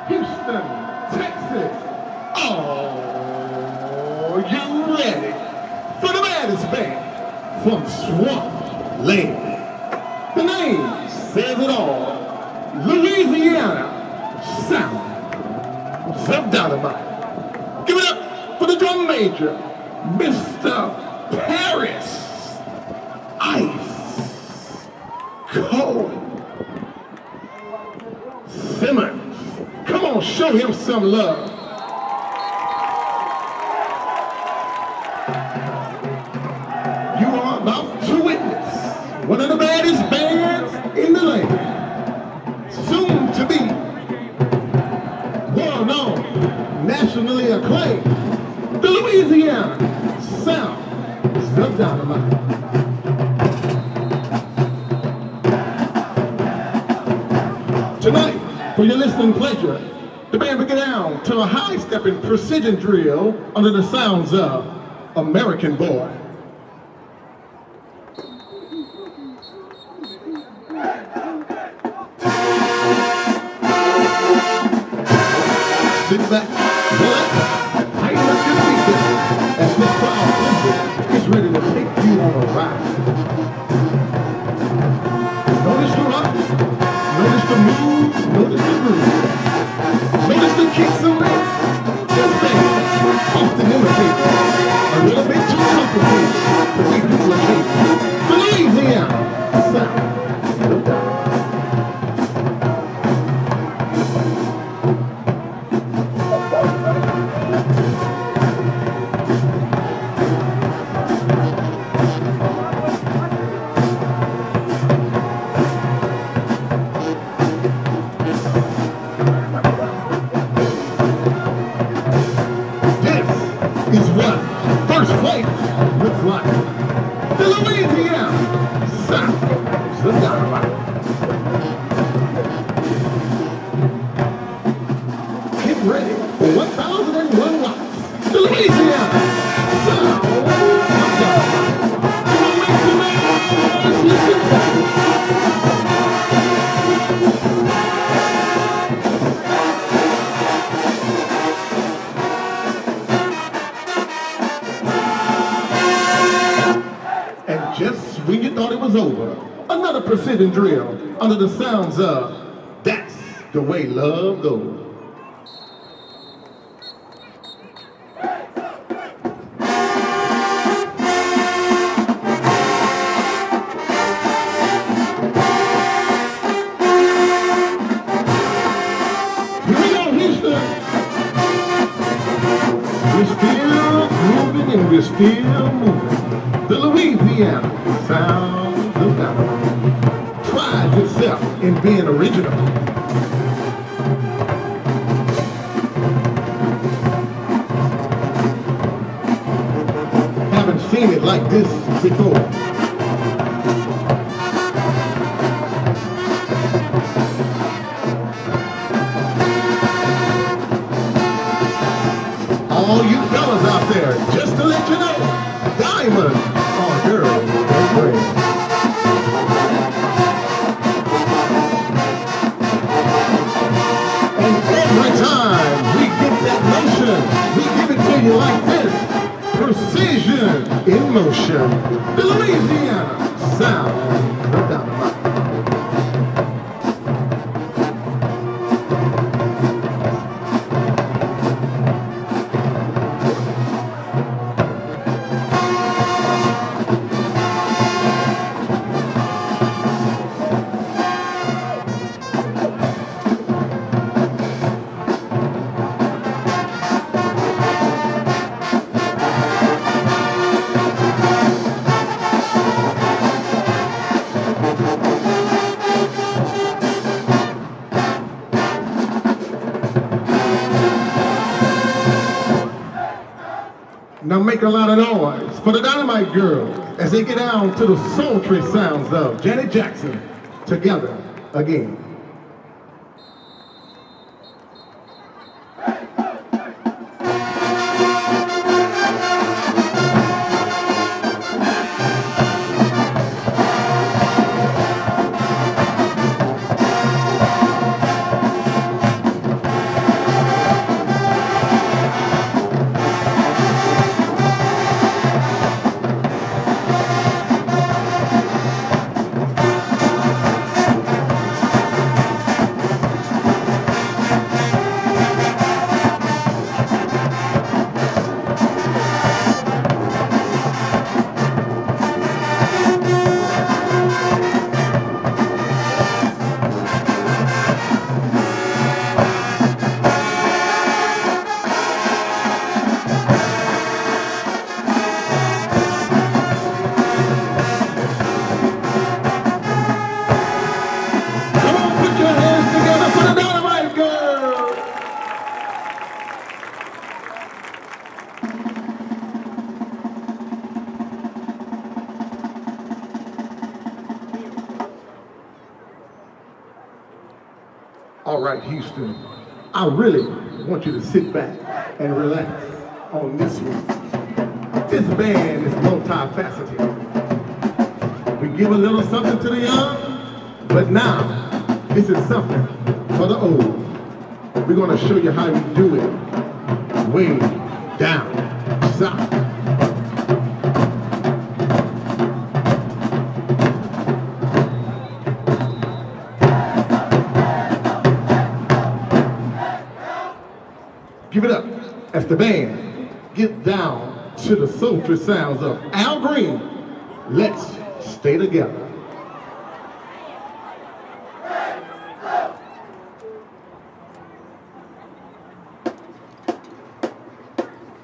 Houston, Texas. Are you ready for the baddest band from Swamp Land? The name says it all. Louisiana sounds of Dynamite. Give it up for the drum major, Mr. Paris Ice Cohen Simmons. Come on, show him some love. You are about to witness one of the baddest bands in the land, soon to be well-known, nationally acclaimed, the Louisiana sounds of Dynamite. Tonight, for your listening pleasure, the band will get down to a high-stepping precision drill under the sounds of American Boy. Sit back, relax, tighten up your seatbelt as this crowd is ready to take you on a ride. Notice the rock, notice the move, notice the groove, notice the kicks and licks. This band often imitates a little bit too complicated, but we duplicate the Louisiana sound of Dynamite. Is what first place looks like. The Louisiana sounds of Dynamite. Get ready for 1001 watts. The Louisiana sounds of Dynamite. Come on, make some noise, listen tight. Just when you thought it was over, another precision drill under the sounds of That's the Way Love Goes. Here we go, Houston. We're still grooving and we're still moving. The Louisiana sounds of Dynamite prides itself in being original. Haven't seen it like this before. All you fellas out there, just to let you know, Diamond are girls and friends. And every time we get that motion, we give it to you like this. Precision in motion. The Louisiana sound of Dynamite. Now make a lot of noise for the Dynamite girls as they get down to the sultry sounds of Janet Jackson, Together Again. right, Houston. I really want you to sit back and relax on this one. This band is multifaceted. We give a little something to the young, but now this is something for the old. We're gonna show you how we do it way down south. Give it up as the band get down to the sultry sounds of Al Green. Let's stay together.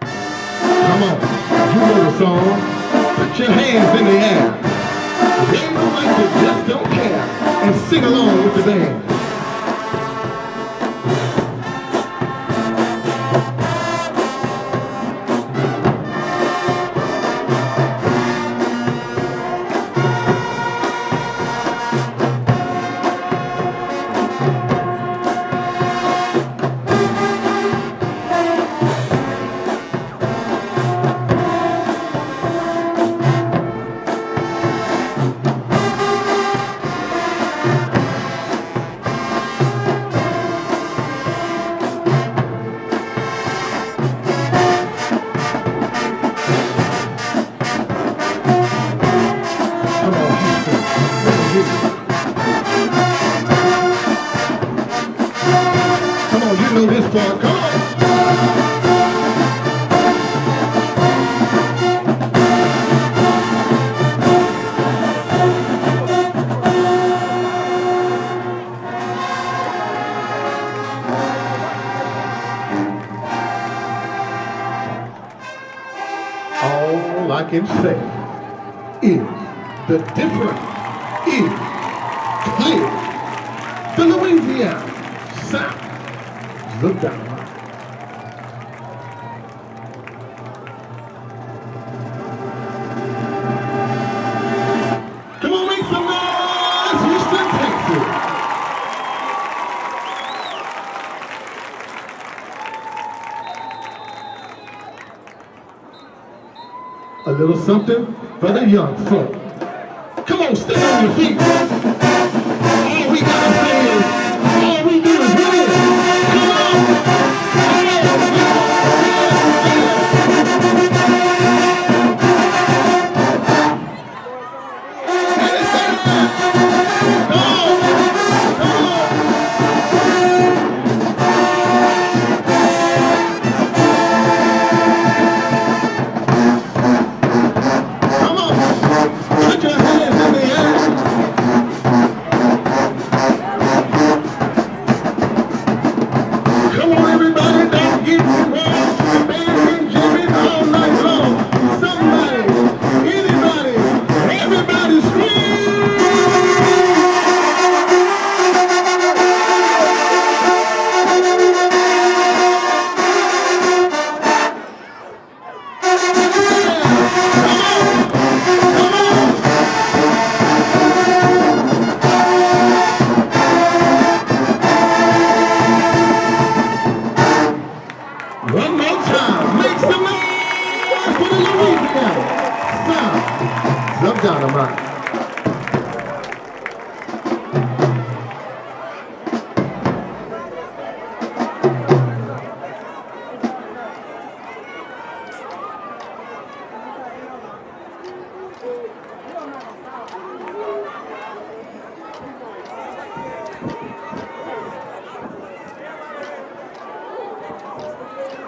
Come on, you know the song. Put your hands in the air. If ain't no like you just don't care. And sing along with the band. Know this part, come on. All I can say is the difference is clear. The Louisiana sound. Look down. Come on, make some noise, Houston, Texas. A little something for the young folk. Come on, stay on your feet. All we gotta say is, all we do is win. Come on. One more time, make some noise for the Louisiana sounds of Dynamite.